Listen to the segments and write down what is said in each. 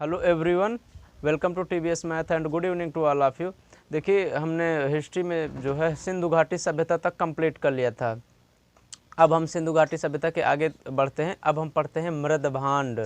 Hello everyone, welcome to TVS math and good evening to all of you. देखिए, हमने history में जो है सिंधु घाटी सभ्यता तक कंप्लीट कर लिया था। अब हम सिंधु घाटी सभ्यता के आगे बढ़ते हैं। अब हम पढ़ते हैं मृदभांड।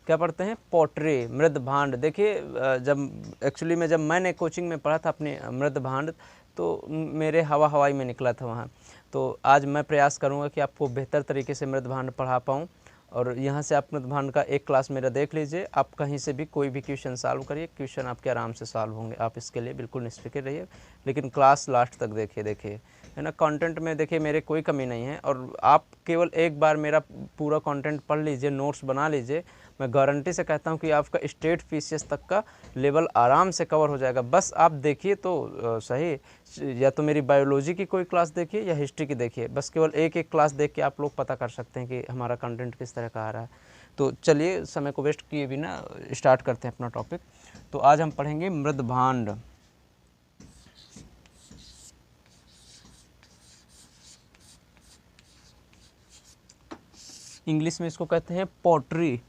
क्या पढ़ते हैं? पोट्री, मृदभांड। देखिए, जब मैंने कोचिंग में पढ़ा था अपनी मृदभांड, तो मेरे हवाई में निकला था वहाँ। तो आज मैं प्रयास करूँगा कि आपको बेहतर तरीके से मृदभांड पढ़ा पाऊँ। और यहाँ से आप मृदभांड का एक क्लास मेरा देख लीजिए। आप कहीं से भी कोई भी क्वेश्चन सॉल्व करिए, क्वेश्चन आपके आराम से सॉल्व होंगे। आप इसके लिए बिल्कुल निश्चित रहिए, लेकिन क्लास लास्ट तक देखिए है ना। कंटेंट में देखिए मेरे कोई कमी नहीं है, और आप केवल एक बार मेरा पूरा कंटेंट पढ़ लीजिए, नोट्स बना लीजिए। मैं गारंटी से कहता हूँ कि आपका स्टेट फीसियस तक का लेवल आराम से कवर हो जाएगा। बस आप देखिए तो सही, या तो मेरी बायोलॉजी की कोई क्लास देखिए या हिस्ट्री की देखिए। बस केवल एक एक क्लास देख के आप लोग पता कर सकते हैं कि हमारा कंटेंट किस तरह का आ रहा है। तो चलिए, समय को वेस्ट किए बिना स्टार्ट करते हैं अपना टॉपिक। तो आज हम पढ़ेंगे मृदभांड। इंग्लिश में इसको कहते हैं पोट्री।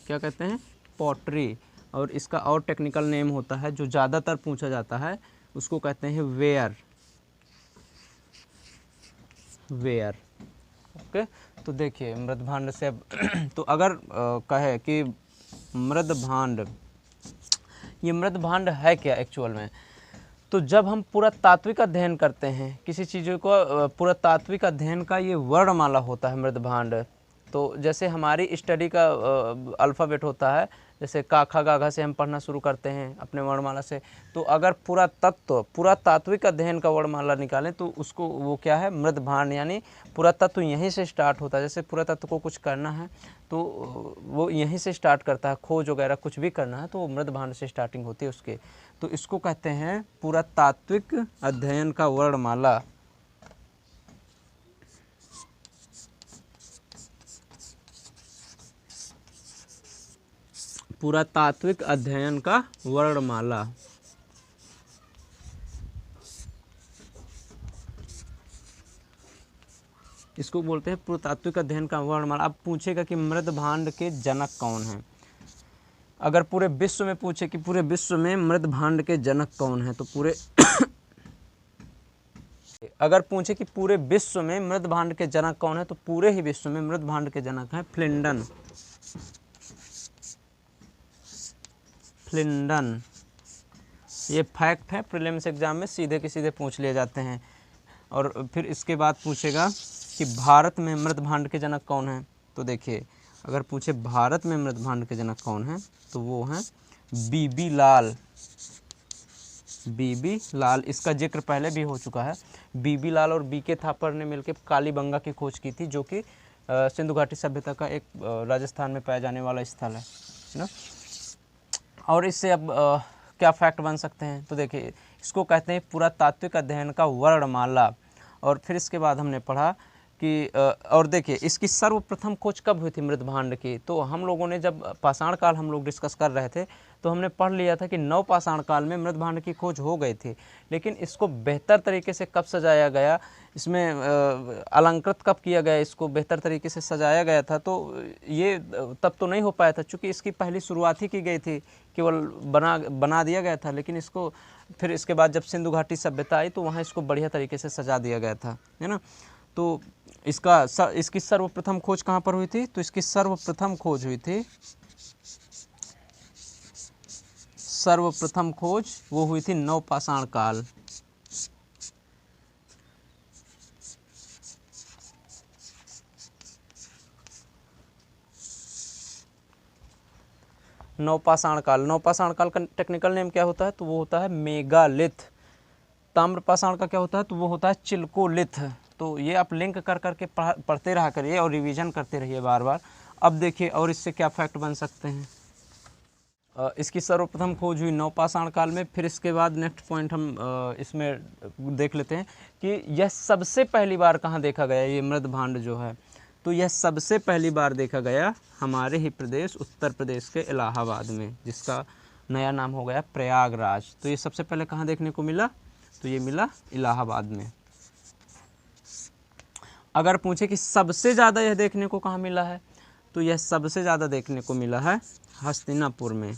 क्या कहते हैं? पोट्री। और इसका और टेक्निकल नेम होता है जो ज़्यादातर पूछा जाता है, उसको कहते हैं वेयर। ओके। तो देखिए मृदभांड से अब तो अगर कहे कि मृदभांड, ये मृदभांड है क्या एक्चुअल में? तो जब हम पुरातात्विक अध्ययन करते हैं किसी चीज़ को, पुरातात्विक अध्ययन का ये वर्णमाला होता है मृदभांड। तो जैसे हमारी स्टडी का अल्फ़ाबेट होता है, जैसे का खा गा घा से हम पढ़ना शुरू करते हैं अपने वर्णमाला से। तो अगर पुरातात्विक अध्ययन का वर्णमाला निकालें तो उसको वो क्या है? मृदभांड। यानी पुरातत्व यहीं से स्टार्ट होता है। जैसे पुरातत्व को कुछ करना है तो वो यहीं से स्टार्ट करता है, खोज वगैरह कुछ भी करना है तो वो मृदभांड से स्टार्टिंग होती है उसके। तो इसको कहते हैं पुरातात्विक अध्ययन का वर्णमाला। पुरातात्विक अध्ययन का वर्णमाला। इसको बोलते हैं पुरातात्विक अध्ययन का वर्णमाला। अब पूछेगा कि मृदभांड के जनक कौन हैं। अगर पूरे विश्व में पूछे कि पूरे विश्व में मृदभांड के जनक कौन हैं, तो पूरे अगर पूछे कि पूरे विश्व में मृदभांड के जनक कौन है, तो पूरे ही विश्व में मृदभांड के जनक हैं फ्लिंडन। ये फैक्ट है, प्रीलिम्स एग्जाम में सीधे के सीधे पूछ लिए जाते हैं। और फिर इसके बाद पूछेगा कि भारत में मृदभांड के जनक कौन हैं। तो देखिए, अगर पूछे भारत में मृदभांड के जनक कौन हैं, तो वो हैं बीबी लाल। इसका जिक्र पहले भी हो चुका है। बीबी लाल और बीके थापर ने मिलकर कालीबंगा की खोज की थी, जो कि सिंधु घाटी सभ्यता का एक राजस्थान में पाया जाने वाला स्थल है ना। और इससे अब क्या फैक्ट बन सकते हैं? तो देखिए, इसको कहते हैं पुरातात्विक अध्ययन का वर्णमाला। और फिर इसके बाद हमने पढ़ा कि और देखिए, इसकी सर्वप्रथम खोज कब हुई थी मृदभांड की? तो हम लोगों ने जब पाषाण काल हम लोग डिस्कस कर रहे थे, तो हमने पढ़ लिया था कि नवपाषाण काल में मृदभांड की खोज हो गई थी। लेकिन इसको बेहतर तरीके से कब सजाया गया, इसमें अलंकृत कब किया गया, इसको बेहतर तरीके से सजाया गया था, तो ये तब तो नहीं हो पाया था, क्योंकि इसकी पहली शुरुआत ही की गई थी, केवल बना दिया गया था। लेकिन इसको फिर इसके बाद जब सिंधु घाटी सभ्यता आई तो वहाँ इसको बढ़िया तरीके से सजा दिया गया था, है ना। तो इसकी सर्वप्रथम खोज कहाँ पर हुई थी? तो इसकी सर्वप्रथम खोज वो हुई थी नवपाषाण काल। नवपाषाण काल का टेक्निकल नेम क्या होता है? तो वो होता है मेगालिथ। ताम्रपाषाण का क्या होता है? तो वो होता है चिल्कोलिथ। तो ये आप लिंक कर करके पढ़ते रहा करिए और रिवीजन करते रहिए बार बार। अब देखिए, और इससे क्या फैक्ट बन सकते हैं। इसकी सर्वप्रथम खोज हुई नवपाषाण काल में। फिर इसके बाद नेक्स्ट पॉइंट हम इसमें देख लेते हैं कि यह सबसे पहली बार कहाँ देखा गया, ये मृदभांड जो है। तो यह सबसे पहली बार देखा गया हमारे ही प्रदेश उत्तर प्रदेश के इलाहाबाद में, जिसका नया नाम हो गया प्रयागराज। तो ये सबसे पहले कहाँ देखने को मिला? तो ये मिला इलाहाबाद में। अगर पूछे कि सबसे ज़्यादा यह देखने को कहाँ मिला है, तो यह सबसे ज़्यादा देखने को मिला है हस्तिनापुर में।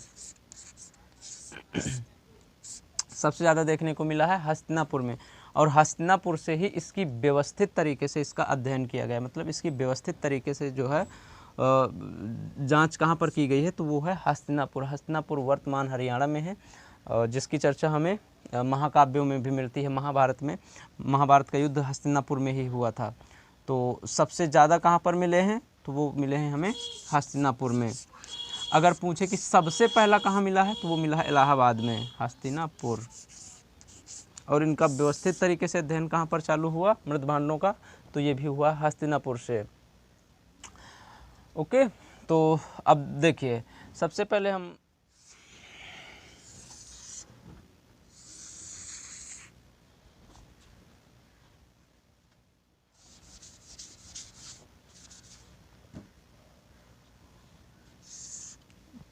सबसे ज़्यादा देखने को मिला है हस्तिनापुर में, और हस्तिनापुर से ही इसकी व्यवस्थित तरीके से इसका अध्ययन किया गया, मतलब इसकी व्यवस्थित तरीके से जो है जांच कहाँ पर की गई है, तो वो है हस्तिनापुर। हस्तिनापुर वर्तमान हरियाणा में है, जिसकी चर्चा हमें महाकाव्यों में भी मिलती है। महाभारत में, महाभारत का युद्ध हस्तिनापुर में ही हुआ था। तो सबसे ज़्यादा कहाँ पर मिले हैं, तो वो मिले हैं हमें हस्तिनापुर में। अगर पूछे कि सबसे पहला कहाँ मिला है, तो वो मिला है इलाहाबाद में, हस्तिनापुर। और इनका व्यवस्थित तरीके से अध्ययन कहाँ पर चालू हुआ मृदभांडों का, तो ये भी हुआ हस्तिनापुर से। ओके, तो अब देखिए सबसे पहले हम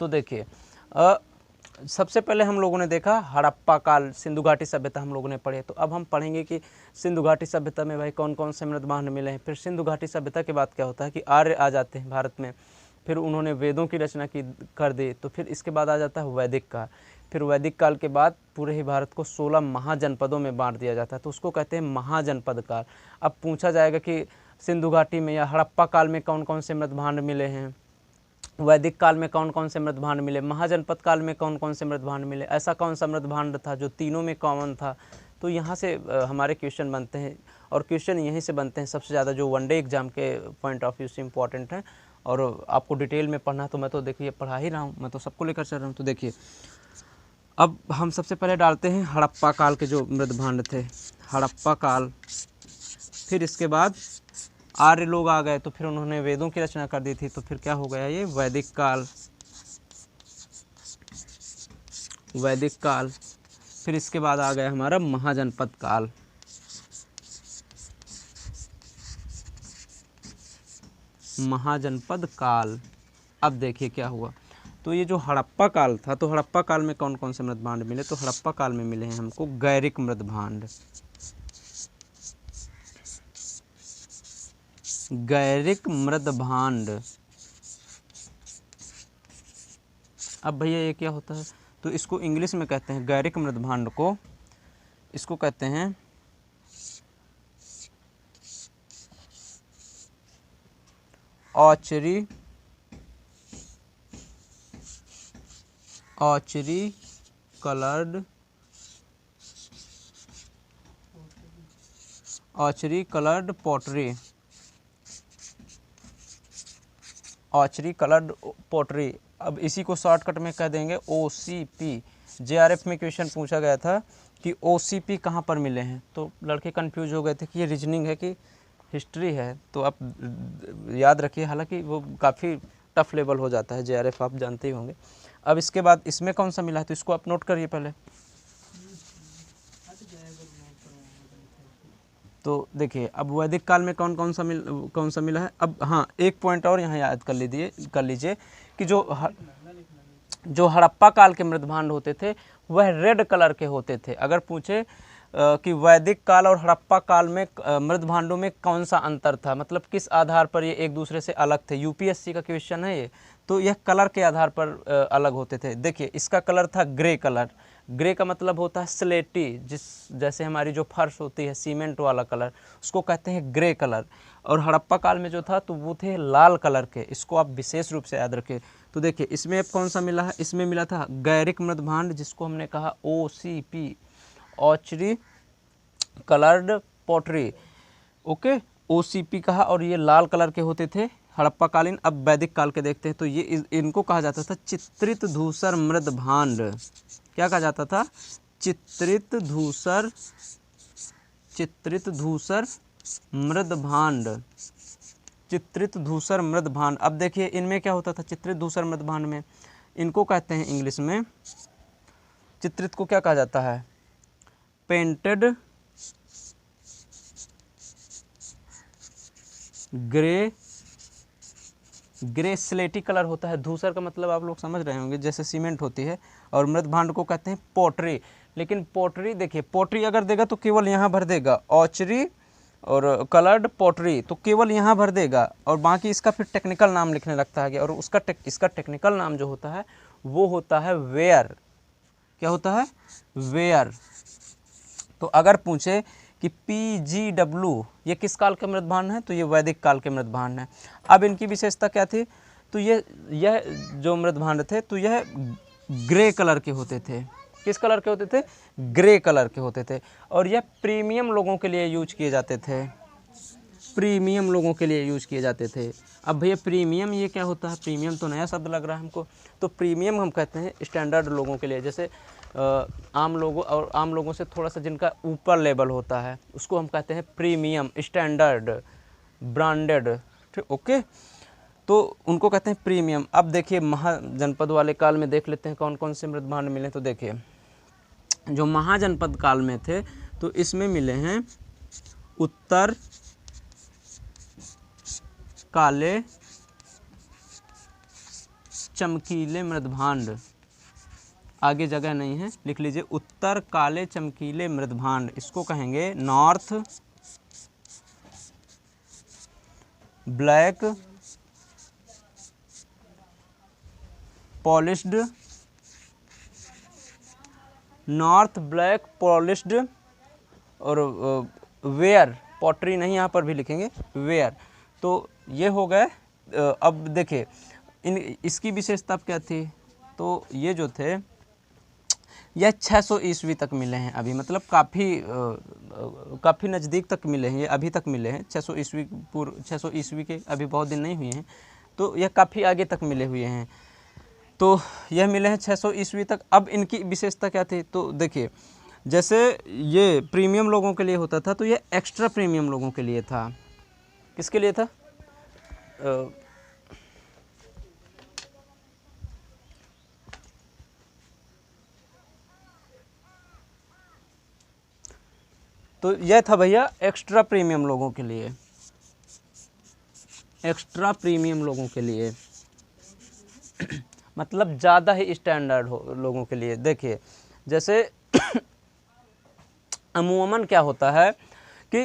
तो देखिए सबसे पहले हम लोगों ने देखा हड़प्पा काल, सिंधु घाटी सभ्यता हम लोगों ने पढ़े। तो अब हम पढ़ेंगे कि सिंधु घाटी सभ्यता में भाई कौन कौन से मृदभांड मिले हैं। फिर सिंधु घाटी सभ्यता के बाद क्या होता है कि आर्य आ जाते हैं भारत में, फिर उन्होंने वेदों की रचना की कर दी। तो फिर इसके बाद आ जाता है वैदिक काल। फिर वैदिक काल के बाद पूरे ही भारत को 16 महाजनपदों में बांट दिया जाता है, तो उसको कहते हैं महाजनपद काल। अब पूछा जाएगा कि सिंधु घाटी में या हड़प्पा काल में कौन कौन से मृदभांड मिले हैं, वैदिक काल में कौन कौन से मृदभांड मिले, महाजनपद काल में कौन कौन से मृदभांड मिले, ऐसा कौन सा मृदभांड था जो तीनों में कॉमन था। तो यहाँ से हमारे क्वेश्चन बनते हैं, और क्वेश्चन यहीं से बनते हैं सबसे ज़्यादा, जो वनडे एग्जाम के पॉइंट ऑफ व्यू से इम्पॉर्टेंट है। और आपको डिटेल में पढ़ना, तो मैं तो देखिए पढ़ा ही रहा हूँ, मैं तो सबको लेकर चल रहा हूँ। तो देखिए अब हम सबसे पहले डालते हैं हड़प्पा काल के जो मृदभांड थे, हड़प्पा काल। फिर इसके बाद आर्य लोग आ गए, तो फिर उन्होंने वेदों की रचना कर दी थी, तो फिर क्या हो गया ये वैदिक काल, वैदिक काल। फिर इसके बाद आ गया हमारा महाजनपद काल। महाजनपद काल। अब देखिए क्या हुआ, तो ये जो हड़प्पा काल था, तो हड़प्पा काल में कौन कौन से मृदभांड मिले, तो हड़प्पा काल में मिले हैं हमको गैरिक मृदभांड, गैरिक मृदभांड। अब भैया ये क्या होता है, तो इसको इंग्लिश में कहते हैं गैरिक मृदभांड को, इसको कहते हैं ochre, ochre coloured, ochre coloured pottery, ochre coloured pottery. अब इसी को शॉर्टकट में कह देंगे OCP। JRF में क्वेश्चन पूछा गया था कि OCP कहाँ पर मिले हैं, तो लड़के कंफ्यूज हो गए थे कि ये रीजनिंग है कि हिस्ट्री है। तो आप याद रखिए, हालांकि वो काफ़ी टफ लेवल हो जाता है JRF, आप जानते ही होंगे। अब इसके बाद इसमें कौन सा मिला है, तो इसको आप नोट करिए पहले। तो देखिए अब वैदिक काल में कौन कौन सा मिला है। अब हाँ, एक पॉइंट और यहाँ याद कर लीजिए कि जो हड़प्पा काल के मृदभांड होते थे वह रेड कलर के होते थे। अगर पूछे कि वैदिक काल और हड़प्पा काल में मृदभांडों में कौन सा अंतर था, मतलब किस आधार पर ये एक दूसरे से अलग थे, UPSC का क्वेश्चन है ये, तो यह कलर के आधार पर अलग होते थे। देखिए इसका कलर था ग्रे कलर। ग्रे का मतलब होता है स्लेटी, जैसे हमारी जो फर्श होती है सीमेंट वाला कलर, उसको कहते हैं ग्रे कलर। और हड़प्पा काल में जो था तो वो थे लाल कलर के, इसको आप विशेष रूप से याद रखें। तो देखिए इसमें अब कौन सा मिला है, इसमें मिला था गैरिक मृदभांड, जिसको हमने कहा OCP, ochre coloured pottery. Okay, OCP कहा, और ये लाल कलर के होते थे हड़प्पा कालीन। अब वैदिक काल के देखते हैं, तो ये इनको कहा जाता था चित्रित धूसर मृदभांड। क्या कहा जाता था, चित्रित धूसर मृदभांड, चित्रित धूसर मृदभांड। अब देखिए इनमें क्या होता था, चित्रित धूसर मृदभांड में इनको कहते हैं इंग्लिश में, चित्रित को क्या कहा जाता है, पेंटेड ग्रे स्लेटी कलर होता है। धूसर का मतलब आप लोग समझ रहे होंगे, जैसे सीमेंट होती है। और मृदभांड को कहते हैं पोट्री। लेकिन पोट्री, देखिए पोट्री अगर देगा तो केवल यहाँ भर देगा ऑचरी और कलर्ड पॉटरी, तो केवल यहाँ भर देगा और बाकी इसका फिर टेक्निकल नाम लिखने लगता है और उसका इसका टेक्निकल नाम जो होता है वो होता है वेयर। क्या होता है? वेयर। तो अगर पूछे कि PGW ये किस काल के मृदभांड है, तो ये वैदिक काल के मृदभांड है। अब इनकी विशेषता क्या थी? तो यह जो मृदभांड थे तो यह ग्रे कलर के होते थे। किस कलर के होते थे? ग्रे कलर के होते थे। और यह प्रीमियम लोगों के लिए यूज किए जाते थे। प्रीमियम लोगों के लिए यूज किए जाते थे। अब भैया प्रीमियम ये क्या होता है? प्रीमियम तो नया शब्द लग रहा है हमको। तो प्रीमियम हम कहते हैं स्टैंडर्ड लोगों के लिए, जैसे आम लोगों और आम लोगों से थोड़ा सा जिनका ऊपर लेवल होता है उसको हम कहते हैं प्रीमियम, स्टैंडर्ड, ब्रांडेड। ठीक, ओके, तो उनको कहते हैं प्रीमियम। अब देखिए महाजनपद वाले काल में देख लेते हैं कौन कौन से मृदभांड मिले। तो देखिए जो महाजनपद काल में थे तो इसमें मिले हैं उत्तर काले चमकीले मृदभांड। आगे जगह नहीं है, लिख लीजिए उत्तर काले चमकीले मृदभांड। इसको कहेंगे north black polished, north black polished और वेयर, पॉटरी नहीं, यहाँ पर भी लिखेंगे वेयर। तो ये हो गए। अब देखिए इसकी विशेषता क्या थी? तो ये जो थे यह 600 ईस्वी तक मिले हैं अभी, मतलब काफ़ी नज़दीक तक मिले हैं, ये अभी तक मिले हैं। 600 ईस्वी पूर्व, 600 ईस्वी के अभी बहुत दिन नहीं हुए हैं, तो यह काफ़ी आगे तक मिले हुए हैं। तो यह मिले हैं 600 ईस्वी तक। अब इनकी विशेषता क्या थी? तो देखिए जैसे ये प्रीमियम लोगों के लिए होता था तो ये एक्स्ट्रा प्रीमियम लोगों के लिए था। किसके लिए था? तो यह था भैया एक्स्ट्रा प्रीमियम लोगों के लिए, एक्स्ट्रा प्रीमियम लोगों के लिए मतलब ज़्यादा ही स्टैंडर्ड लोगों के लिए। देखिए जैसे अमूमन क्या होता है कि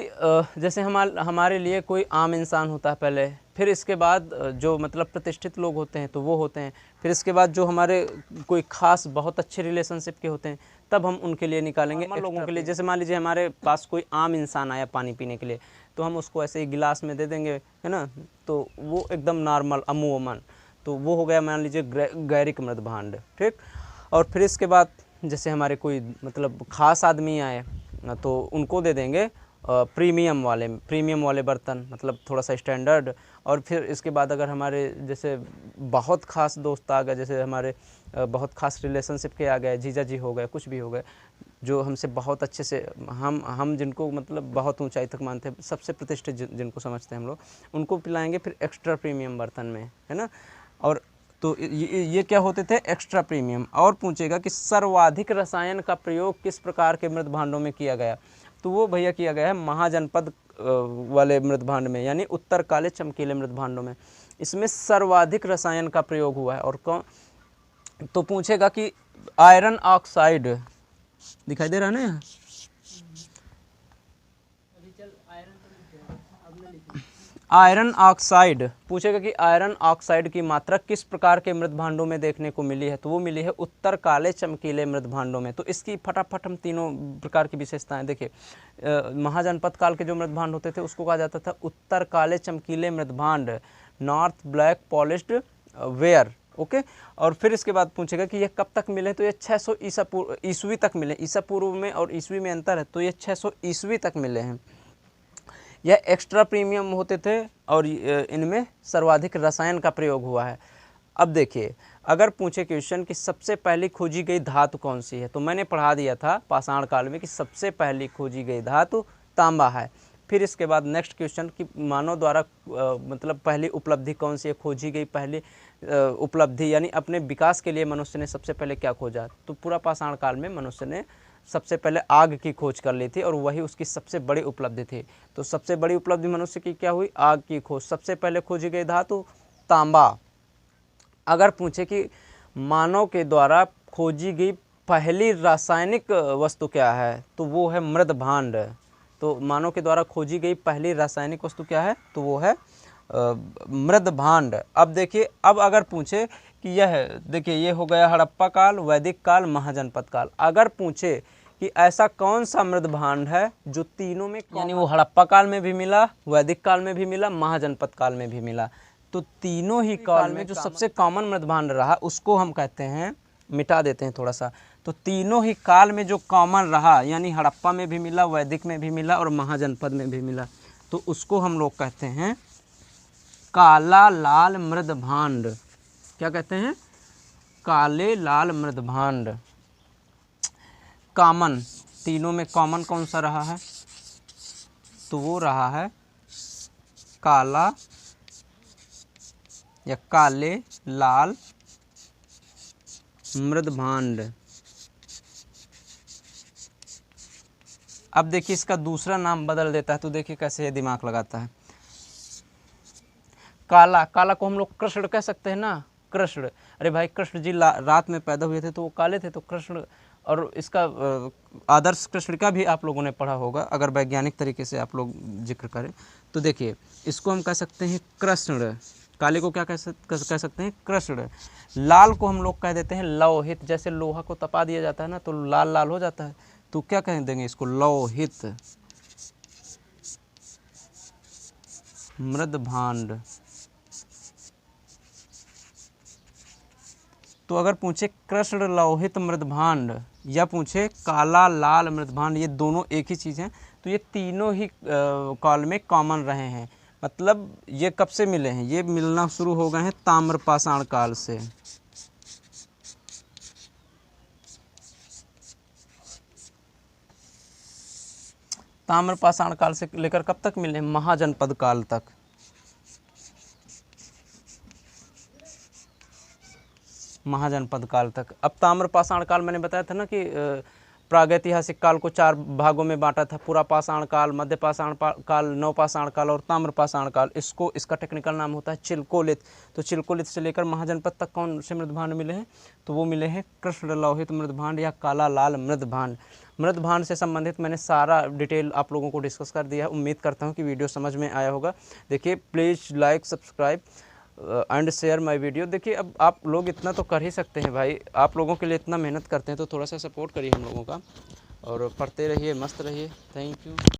जैसे हमारे लिए कोई आम इंसान होता है पहले, फिर इसके बाद जो मतलब प्रतिष्ठित लोग होते हैं तो वो होते हैं, फिर इसके बाद जो हमारे कोई ख़ास बहुत अच्छे रिलेशनशिप के होते हैं तब हम उनके लिए निकालेंगे लोगों के लिए। जैसे मान लीजिए हमारे पास कोई आम इंसान आया पानी पीने के लिए, तो हम उसको ऐसे ही गिलास में दे देंगे, है ना, तो वो एकदम नॉर्मल अमूमन, तो वो हो गया मान लीजिए गैरिक मृदभांड। ठीक, और फिर इसके बाद जैसे हमारे कोई मतलब ख़ास आदमी आए तो उनको दे देंगे प्रीमियम वाले बर्तन, मतलब थोड़ा सा स्टैंडर्ड। और फिर इसके बाद अगर हमारे जैसे बहुत ख़ास दोस्त आ गए, जैसे हमारे बहुत ख़ास रिलेशनशिप के आ गए, जीजा जी हो गए, कुछ भी हो गए, जो हमसे बहुत अच्छे से हम जिनको मतलब बहुत ऊंचाई तक मानते हैं, सबसे प्रतिष्ठित जिनको समझते हैं हम लोग, उनको पिलाएंगे फिर एक्स्ट्रा प्रीमियम बर्तन में, है ना। और तो ये क्या होते थे? Extra premium. और पूछेगा कि सर्वाधिक रसायन का प्रयोग किस प्रकार के मृदभांडों में किया गया? तो वो भैया किया गया है महाजनपद वाले मृदभांड में, यानी उत्तर काले चमकीले मृदभांडों में। इसमें सर्वाधिक रसायन का प्रयोग हुआ है। और कौन? तो पूछेगा कि आयरन ऑक्साइड, दिखाई दे रहा है ना, आयरन ऑक्साइड पूछेगा कि आयरन ऑक्साइड की मात्रा किस प्रकार के मृदभांडों में देखने को मिली है? तो वो मिली है उत्तर काले चमकीले मृदभांडों में। तो इसकी फटाफट हम तीनों प्रकार की विशेषताएं देखिए। महाजनपद काल के जो मृदभांड होते थे उसको कहा जाता था उत्तर काले चमकीले मृदभांड, north black polished ware. Okay, और फिर इसके बाद पूछेगा कि ये कब तक मिले? तो ये 600 ईस्वी तक मिले। ईसा पूर्व में और ईस्वी में अंतर है, तो ये 600 ईस्वी तक मिले हैं। यह एक्स्ट्रा प्रीमियम होते थे और इनमें सर्वाधिक रसायन का प्रयोग हुआ है। अब देखिए अगर पूछे क्वेश्चन कि सबसे पहली खोजी गई धातु कौन सी है, तो मैंने पढ़ा दिया था पाषाण काल में कि सबसे पहली खोजी गई धातु तांबा है। फिर इसके बाद नेक्स्ट क्वेश्चन कि मानव द्वारा मतलब पहली उपलब्धि कौन सी है, खोजी गई पहली उपलब्धि, यानी अपने विकास के लिए मनुष्य ने सबसे पहले क्या खोजा? तो पूरा पाषाण काल में मनुष्य ने सबसे पहले आग की खोज कर ली थी और वही उसकी सबसे बड़ी उपलब्धि थी। तो सबसे बड़ी उपलब्धि मनुष्य की क्या हुई? आग की खोज। सबसे पहले खोजी गई धातु तांबा। अगर पूछे कि मानव के द्वारा खोजी गई पहली रासायनिक वस्तु क्या है, तो वो है मृदभांड। तो मानव के द्वारा खोजी गई पहली रासायनिक वस्तु क्या है, तो वो है मृदभांड। अब देखिए, अब अगर पूछे कि यह देखिए ये हो गया हड़प्पा काल, वैदिक काल, महाजनपद काल। अगर पूछे कि ऐसा कौन सा मृदभांड है जो तीनों में, यानी वो हड़प्पा काल में भी मिला, वैदिक काल में भी मिला, महाजनपद काल में भी मिला, तो तीनों ही काल में जो सबसे कॉमन मृदभांड रहा उसको हम कहते हैं, मिटा देते हैं थोड़ा सा, तो तीनों ही काल में जो कॉमन रहा, यानी हड़प्पा में भी मिला, वैदिक में भी मिला और महाजनपद में भी मिला, तो उसको हम लोग कहते हैं काला लाल मृदभांड। क्या कहते हैं? काले लाल मृदभांड। कॉमन, तीनों में कॉमन कौन सा रहा है, तो वो रहा है काला या काले लाल मृदभांड। अब देखिए इसका दूसरा नाम बदल देता है, तो देखिए कैसे ये दिमाग लगाता है। काला, काला को हम लोग कृष्ण कह सकते हैं ना, कृष्ण। अरे भाई कृष्ण जी रात में पैदा हुए थे तो वो काले थे, तो कृष्ण। और इसका आदर्श कृष्ण का भी आप लोगों ने पढ़ा होगा, अगर वैज्ञानिक तरीके से आप लोग जिक्र करें तो देखिए इसको हम कह सकते हैं कृष्ण। काले को क्या कह सकते हैं? कृष्ण। लाल को हम लोग कह देते हैं लौहित। जैसे लोहा को तपा दिया जाता है ना तो लाल लाल हो जाता है, तो क्या कह देंगे इसको? लौहित मृदभांड। तो अगर पूछे कृष्ण लौहित मृदभांड या पूछे काला लाल मृदभांड, ये दोनों एक ही चीज़ हैं, तो ये तीनों ही काल में कॉमन रहे हैं। मतलब ये कब से मिले हैं? ये मिलना शुरू हो गए हैं ताम्रपाषाण काल से। ताम्रपाषाण काल से लेकर कब तक मिले? महाजनपद काल तक। महाजनपद काल तक। अब ताम्रपाषाण काल मैंने बताया था ना कि प्रागैतिहासिक काल को 4 भागों में बांटा था, पुरापाषाण काल, मध्यपाषाण काल, नवपाषाण काल और ताम्रपाषाण काल। इसका टेक्निकल नाम होता है चिल्कोलिथ। तो चिल्कोलिथ से लेकर महाजनपद तक कौन से मृदभांड मिले हैं? तो वो मिले हैं कृष्ण लौहित मृदभांड या काला लाल मृदभांड। मृदभांड से संबंधित मैंने सारा डिटेल आप लोगों को डिस्कस कर दिया है। उम्मीद करता हूँ कि वीडियो समझ में आया होगा। देखिए please like, subscribe and share my video. देखिए अब आप लोग इतना तो कर ही सकते हैं भाई, आप लोगों के लिए इतना मेहनत करते हैं तो थोड़ा सा सपोर्ट करिए हम लोगों का, और पढ़ते रहिए, मस्त रहिए। Thank you.